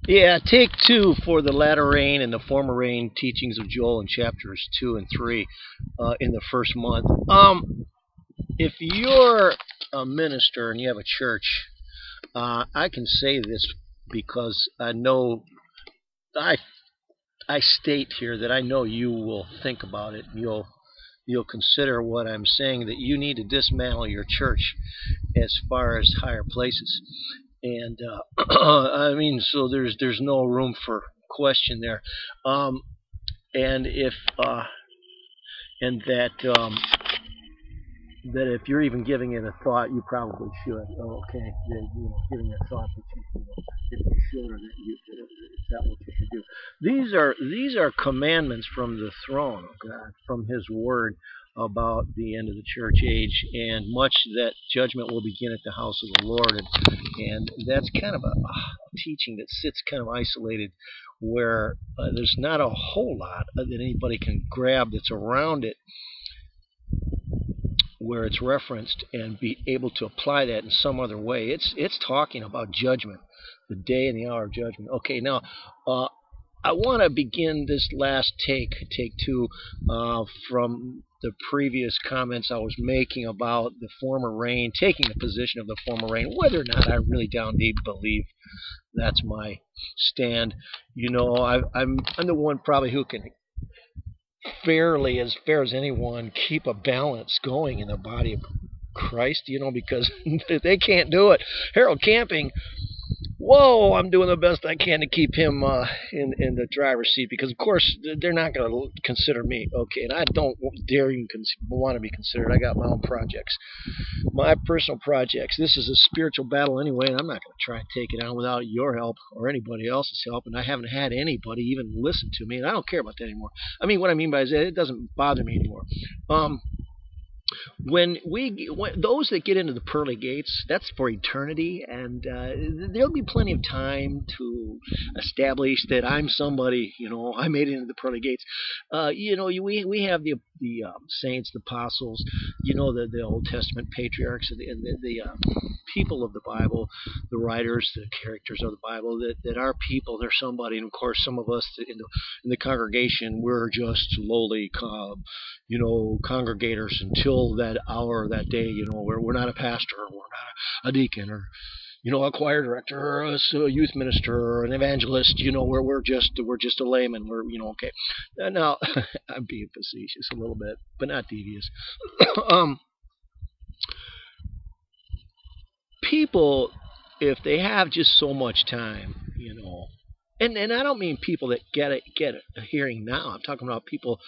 Yeah, take two for the latter rain and the former rain teachings of Joel in chapters 2 and 3 in the first month. If you're a minister and you have a church, I can say this because I know I state here that I know you will think about it. You'll consider what I'm saying, that you need to dismantle your church as far as higher places. And I mean, so there's no room for question there. And if and that that if you're even giving it a thought, you probably should. Oh, okay, giving it a thought that if you should, or is that what you should do? These are commandments from the throne of God, from His Word about the end of the church age, and much that judgment will begin at the house of the Lord, and that's kind of a teaching that sits kind of isolated, where there's not a whole lot that anybody can grab that's around it, where it's referenced, and be able to apply that in some other way. It's talking about judgment, the day and the hour of judgment. Okay, now I want to begin this last take two, from the previous comments I was making about the former rain, taking the position of the former rain, whether or not I really down deep believe that's my stand. I'm the one probably who can fairly, as fair as anyone, keep a balance going in the body of Christ, because they can't do it. Harold Camping, whoa, I'm doing the best I can to keep him in the driver's seat, because of course they're not going to consider me. Okay, and I don't dare even want to be considered. I got my own projects, my personal projects. This is a spiritual battle anyway, and I'm not going to try and take it on without your help or anybody else's help, and I haven't had anybody even listen to me, and I don't care about that anymore. I mean, what I mean by that, it doesn't bother me anymore. When those that get into the pearly gates, that's for eternity, and there'll be plenty of time to establish that I'm somebody. I made it into the pearly gates. We have the saints, the apostles, the Old Testament patriarchs, and the people of the Bible, the writers, the characters of the Bible, that are people. They're somebody, and of course, some of us in the congregation, we're just lowly, congregators until that hour, that day. We're not a pastor, we're not a deacon, or a choir director, or a youth minister, or an evangelist. We're just a layman. We're okay. Now I'm being facetious a little bit, but not devious. People, if they have just so much time, and I don't mean people that get a hearing now. I'm talking about people.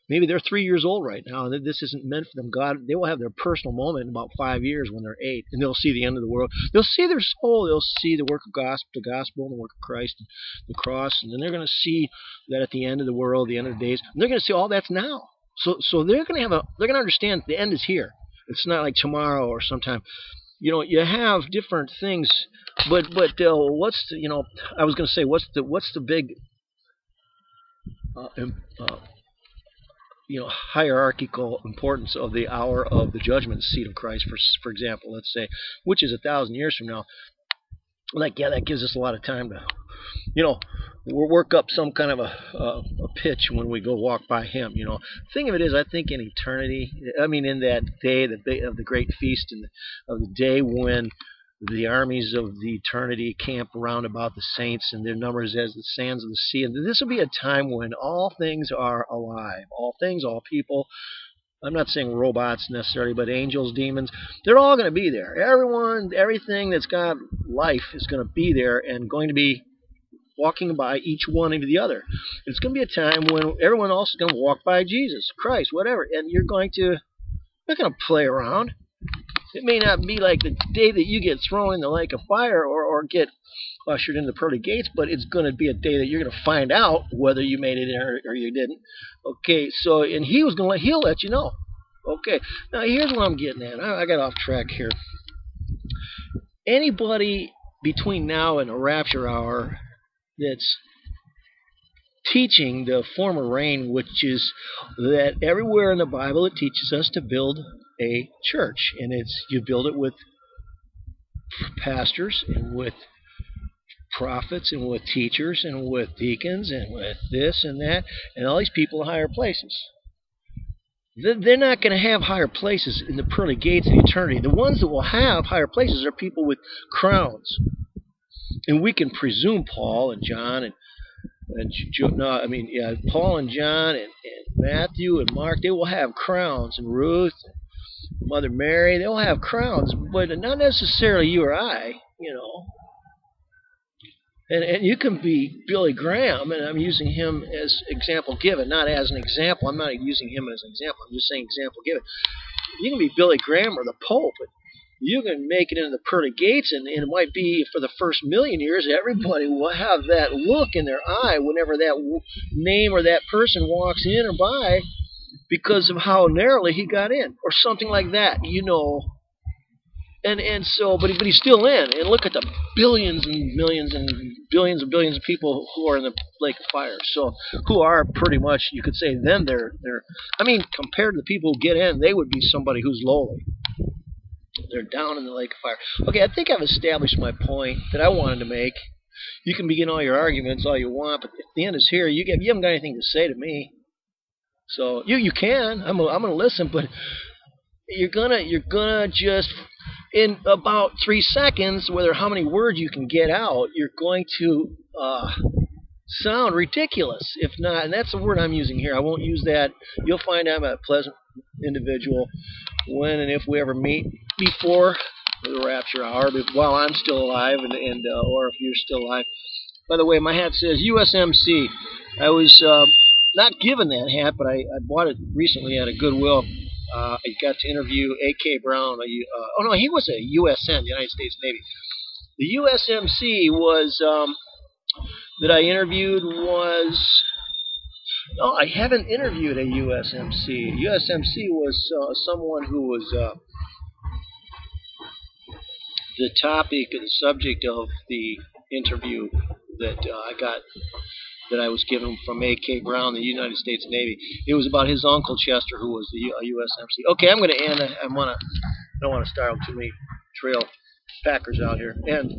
Maybe they're 3 years old right now, and this isn't meant for them. God, they will have their personal moment in about 5 years when they're 8, and they'll see the end of the world. They'll see their soul. They'll see the work of the gospel, and the work of Christ, and the cross, and then they're going to see that at the end of the world, the end of the days, and they're going to see all that's now. So they're going to understand the end is here. It's not like tomorrow or sometime. You have different things, but what's the, I was going to say, what's the big hierarchical importance of the hour of the judgment seat of Christ, for example, let's say, which is 1,000 years from now. That gives us a lot of time to, we'll work up some kind of a pitch when we go walk by Him. Thing of it is, I think in eternity, in that day, of the great feast, and of the day when the armies of the eternity camp around about the saints, and their numbers as the sands of the sea. And this will be a time when all things are alive. All things, all people. I'm not saying robots necessarily, but angels, demons. They're all going to be there. Everyone, everything that's got life is going to be there and going to be walking by each one into the other. It's going to be a time when everyone else is going to walk by Jesus, Christ, whatever. And you're not going to play around. It may not be like the day that you get thrown in the lake of fire or get ushered into the pearly gates, but it's going to be a day that you're going to find out whether you made it or you didn't. Okay, so, and he'll let you know. Okay, now here's what I'm getting at. I got off track here. Anybody between now and the rapture hour that's teaching the former rain, which is that everywhere in the Bible it teaches us to build a church, and you build it with pastors and with prophets and with teachers and with deacons and with this and that and all these people in higher places. They're not going to have higher places in the pearly gates of eternity. The ones that will have higher places are people with crowns. And we can presume Paul and John Paul and John and Matthew and Mark, they will have crowns, and Ruth, and Mother Mary, they'll have crowns, but not necessarily you or I, And you can be Billy Graham, and I'm using him as example given, not as an example. I'm not using him as an example. I'm just saying example given. You can be Billy Graham or the Pope, and you can make it into the pearly gates, and it might be for the first million years, everybody will have that look in their eye whenever that name or that person walks in or by because of how narrowly he got in, or something like that, And so, but he's still in. And look at the billions and millions and billions of people who are in the lake of fire. So, who are pretty much, you could say, then compared to the people who get in, they would be somebody who's lowly. They're down in the lake of fire. Okay, I think I've established my point that I wanted to make. You can begin all your arguments all you want, but if the end is here, you haven't got anything to say to me. So you can. I'm gonna listen, but you're gonna just, in about 3 seconds, whether how many words you can get out, you're going to sound ridiculous. If not, and that's the word I'm using here. I won't use that. You'll find I'm a pleasant individual when and if we ever meet before the rapture hour, while I'm still alive, and or if you're still alive. By the way, my hat says USMC. I was not given that hat, but I bought it recently at a Goodwill. I got to interview A.K. Brown. He was a USN, the United States Navy. The USMC was that I interviewed was. No, I haven't interviewed a USMC. USMC was someone who was the topic and the subject of the interview that I was given from A.K. Brown, the United States Navy. It was about his uncle Chester, who was the USMC. Okay, I'm going to end. I don't want to startle too many trail packers out here. And